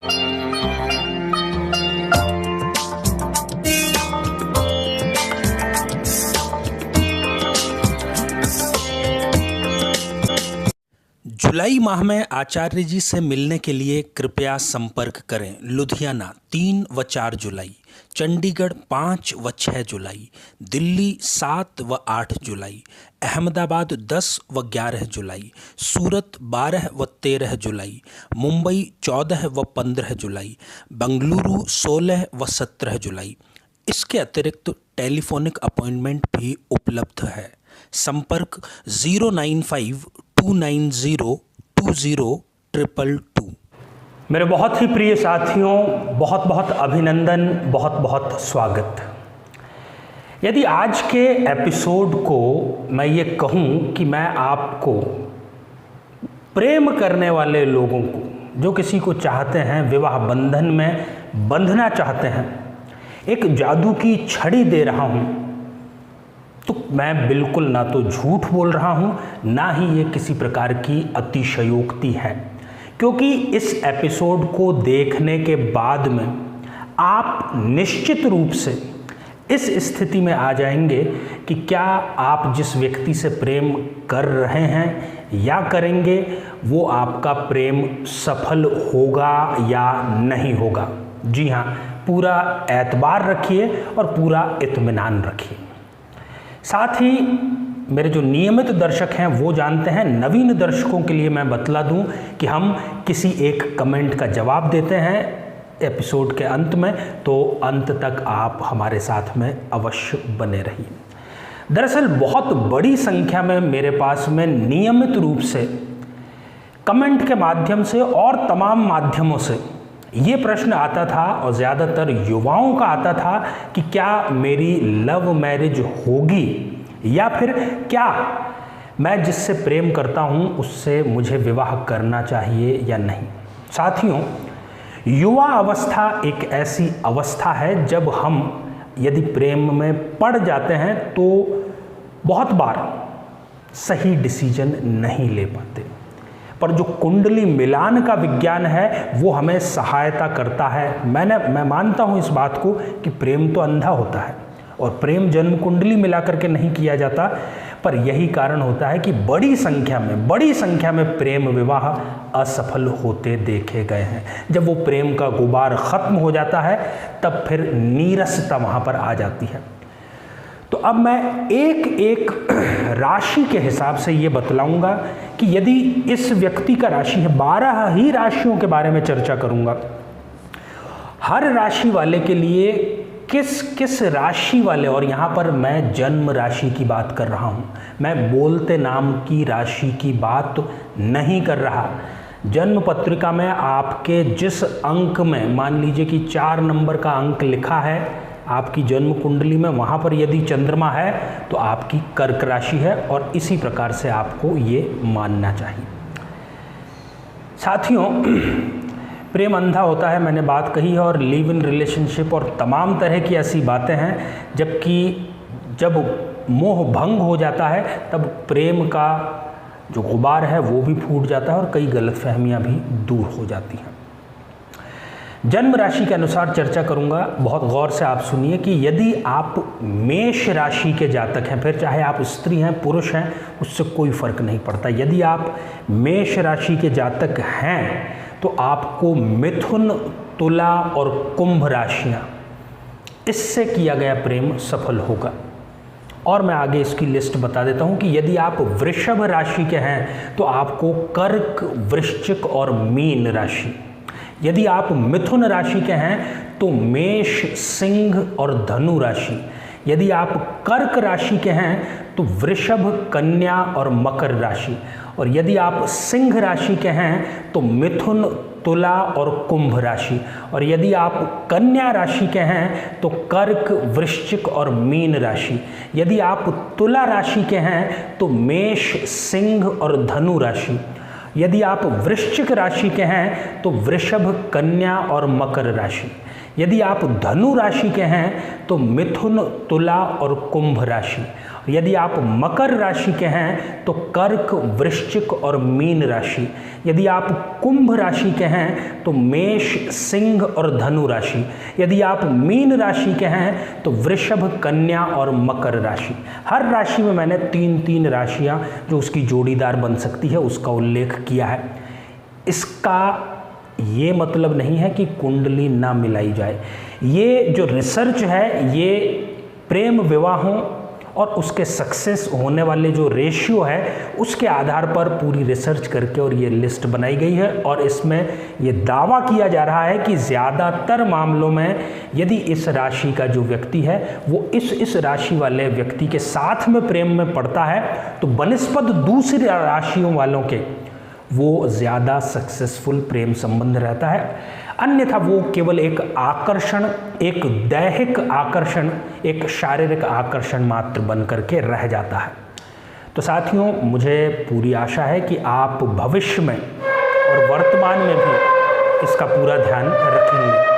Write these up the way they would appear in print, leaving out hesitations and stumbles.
जुलाई माह में आचार्य जी से मिलने के लिए कृपया संपर्क करें। लुधियाना 3 व 4 जुलाई, चंडीगढ़ 5 व 6 जुलाई, दिल्ली 7 व 8 जुलाई, अहमदाबाद 10 व 11 जुलाई, सूरत 12 व 13 जुलाई, मुंबई 14 व 15 जुलाई, बेंगलुरु 16 व 17 जुलाई। इसके अतिरिक्त टेलीफोनिक अपॉइंटमेंट भी उपलब्ध है। संपर्क 095-290-20222। मेरे बहुत ही प्रिय साथियों, बहुत बहुत अभिनंदन, बहुत बहुत स्वागत। यदि आज के एपिसोड को मैं ये कहूँ कि मैं आपको प्रेम करने वाले लोगों को, जो किसी को चाहते हैं, विवाह बंधन में बंधना चाहते हैं, एक जादू की छड़ी दे रहा हूँ, तो मैं बिल्कुल ना तो झूठ बोल रहा हूँ, ना ही ये किसी प्रकार की अतिशयोक्ति है। क्योंकि इस एपिसोड को देखने के बाद में आप निश्चित रूप से इस स्थिति में आ जाएंगे कि क्या आप जिस व्यक्ति से प्रेम कर रहे हैं या करेंगे, वो आपका प्रेम सफल होगा या नहीं होगा। जी हाँ, पूरा एतबार रखिए और पूरा इत्मीनान रखिए। साथ ही मेरे जो नियमित दर्शक हैं वो जानते हैं, नवीन दर्शकों के लिए मैं बतला दूं कि हम किसी एक कमेंट का जवाब देते हैं एपिसोड के अंत में, तो अंत तक आप हमारे साथ में अवश्य बने रहिए। दरअसल बहुत बड़ी संख्या में मेरे पास में नियमित रूप से कमेंट के माध्यम से और तमाम माध्यमों से ये प्रश्न आता था, और ज़्यादातर युवाओं का आता था कि क्या मेरी लव मैरिज होगी, या फिर क्या मैं जिससे प्रेम करता हूँ उससे मुझे विवाह करना चाहिए या नहीं। साथियों, युवा अवस्था एक ऐसी अवस्था है जब हम यदि प्रेम में पड़ जाते हैं तो बहुत बार सही डिसीजन नहीं ले पाते, पर जो कुंडली मिलान का विज्ञान है वो हमें सहायता करता है। मैं मानता हूँ इस बात को कि प्रेम तो अंधा होता है और प्रेम जन्म कुंडली मिला करके नहीं किया जाता, पर यही कारण होता है कि बड़ी संख्या में प्रेम विवाह असफल होते देखे गए हैं। जब वो प्रेम का गुबार खत्म हो जाता है तब फिर नीरसता वहाँ पर आ जाती है। तो अब मैं एक एक राशि के हिसाब से ये बतलाऊंगा कि यदि इस व्यक्ति का राशि है, 12 ही राशियों के बारे में चर्चा करूंगा। हर राशि वाले के लिए किस किस राशि वाले, और यहाँ पर मैं जन्म राशि की बात कर रहा हूँ, मैं बोलते नाम की राशि की बात नहीं कर रहा। जन्म पत्रिका में आपके जिस अंक में, मान लीजिए कि 4 नंबर का अंक लिखा है आपकी जन्म कुंडली में, वहाँ पर यदि चंद्रमा है तो आपकी कर्क राशि है, और इसी प्रकार से आपको ये मानना चाहिए। साथियों, प्रेम अंधा होता है, मैंने बात कही है, और लिव इन रिलेशनशिप और तमाम तरह की ऐसी बातें हैं, जबकि जब मोह भंग हो जाता है तब प्रेम का जो गुबार है वो भी फूट जाता है और कई गलतफहमियां भी दूर हो जाती हैं। जन्म राशि के अनुसार चर्चा करूंगा, बहुत गौर से आप सुनिए कि यदि आप मेष राशि के जातक हैं, फिर चाहे आप स्त्री हैं पुरुष हैं उससे कोई फर्क नहीं पड़ता, यदि आप मेष राशि के जातक हैं तो आपको मिथुन, तुला और कुंभ राशियां, इससे किया गया प्रेम सफल होगा। और मैं आगे इसकी लिस्ट बता देता हूं कि यदि आप वृषभ राशि के हैं तो आपको कर्क, वृश्चिक और मीन राशि, यदि आप मिथुन राशि के हैं तो मेष, सिंह और धनु राशि, यदि आप कर्क राशि के हैं तो वृषभ, कन्या और मकर राशि, और यदि आप सिंह राशि के हैं तो मिथुन, तुला और कुंभ राशि, और यदि आप कन्या राशि के हैं तो कर्क, वृश्चिक और मीन राशि, यदि आप तुला राशि के हैं तो मेष, सिंह और धनु राशि, यदि आप वृश्चिक राशि के हैं तो वृषभ, कन्या और मकर राशि, यदि आप धनु राशि के हैं तो मिथुन, तुला और कुंभ राशि, यदि आप मकर राशि के हैं तो कर्क, वृश्चिक और मीन राशि। यदि आप कुंभ राशि के हैं तो मेष, सिंह और धनु राशि। यदि आप मीन राशि के हैं तो वृषभ, कन्या और मकर राशि। हर राशि में मैंने 3-3 राशियां जो उसकी जोड़ीदार बन सकती है उसका उल्लेख किया है। इसका ये मतलब नहीं है कि कुंडली ना मिलाई जाए। ये जो रिसर्च है ये प्रेम विवाहों और उसके सक्सेस होने वाले जो रेशियो है उसके आधार पर पूरी रिसर्च करके और ये लिस्ट बनाई गई है। और इसमें ये दावा किया जा रहा है कि ज़्यादातर मामलों में यदि इस राशि का जो व्यक्ति है वो इस राशि वाले व्यक्ति के साथ में प्रेम में पड़ता है तो बनिस्पत दूसरी राशियों वालों के वो ज़्यादा सक्सेसफुल प्रेम संबंध रहता है। अन्यथा वो केवल एक आकर्षण, एक दैहिक आकर्षण, एक शारीरिक आकर्षण मात्र बन करके रह जाता है। तो साथियों, मुझे पूरी आशा है कि आप भविष्य में और वर्तमान में भी इसका पूरा ध्यान रखेंगे।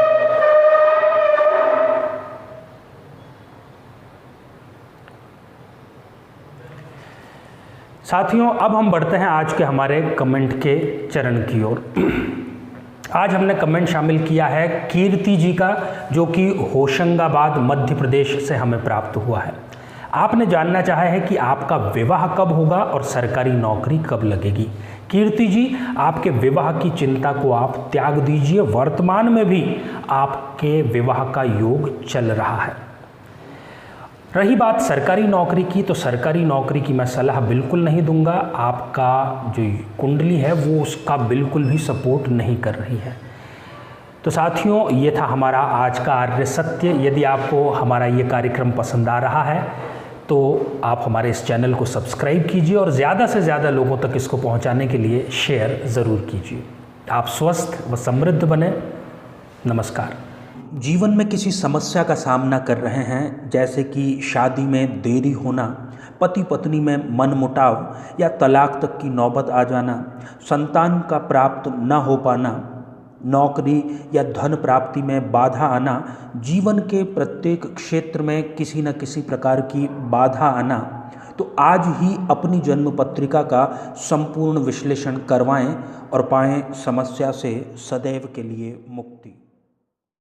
साथियों, अब हम बढ़ते हैं आज के हमारे कमेंट के चरण की ओर। आज हमने कमेंट शामिल किया है कीर्ति जी का, जो कि होशंगाबाद मध्य प्रदेश से हमें प्राप्त हुआ है। आपने जानना चाहा है कि आपका विवाह कब होगा और सरकारी नौकरी कब लगेगी। कीर्ति जी, आपके विवाह की चिंता को आप त्याग दीजिए। वर्तमान में भी आपके विवाह का योग चल रहा है। रही बात सरकारी नौकरी की, तो सरकारी नौकरी की मैं सलाह बिल्कुल नहीं दूंगा। आपका जो कुंडली है वो उसका बिल्कुल भी सपोर्ट नहीं कर रही है। तो साथियों, ये था हमारा आज का आर्य सत्य। यदि आपको हमारा ये कार्यक्रम पसंद आ रहा है तो आप हमारे इस चैनल को सब्सक्राइब कीजिए और ज़्यादा से ज़्यादा लोगों तक इसको पहुंचाने के लिए शेयर ज़रूर कीजिए। आप स्वस्थ व समृद्ध बने। नमस्कार। जीवन में किसी समस्या का सामना कर रहे हैं, जैसे कि शादी में देरी होना, पति पत्नी में मनमुटाव या तलाक तक की नौबत आ जाना, संतान का प्राप्त न हो पाना, नौकरी या धन प्राप्ति में बाधा आना, जीवन के प्रत्येक क्षेत्र में किसी न किसी प्रकार की बाधा आना, तो आज ही अपनी जन्म पत्रिका का संपूर्ण विश्लेषण करवाएं और पाएं समस्या से सदैव के लिए मुक्ति।